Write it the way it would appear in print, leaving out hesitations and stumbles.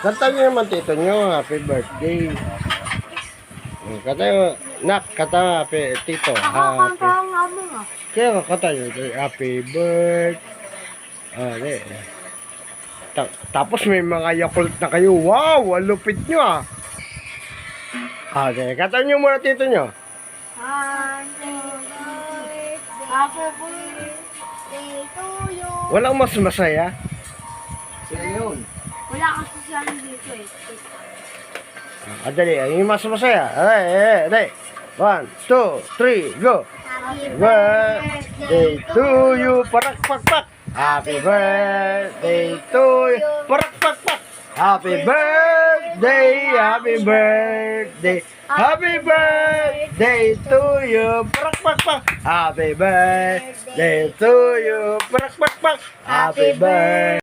Kanta niyo naman tito niyo, happy birthday. Kata nak, kata happy tito. Nakakanta Happy. ang ano nga. Kaya kata niyo, happy birthday. Di. Tapos may mga Yakult na kayo. Wow, ang lupit niyo ah. Di. Kata niyo muna tito niyo. Happy birthday to you. Walang mas masaya. Sino yun? Wala kasi siya dito eh. Dali, yung mas masaya. Dali. 1, 2, 3, go. Happy Birthday to you. Parak, pak, pak. Happy birthday to you. Parak, pak, pak. Happy birthday, happy birthday. Happy birthday to you. Parak, pak, pak. Happy birthday to you. Parak, pak, pak. Happy birthday.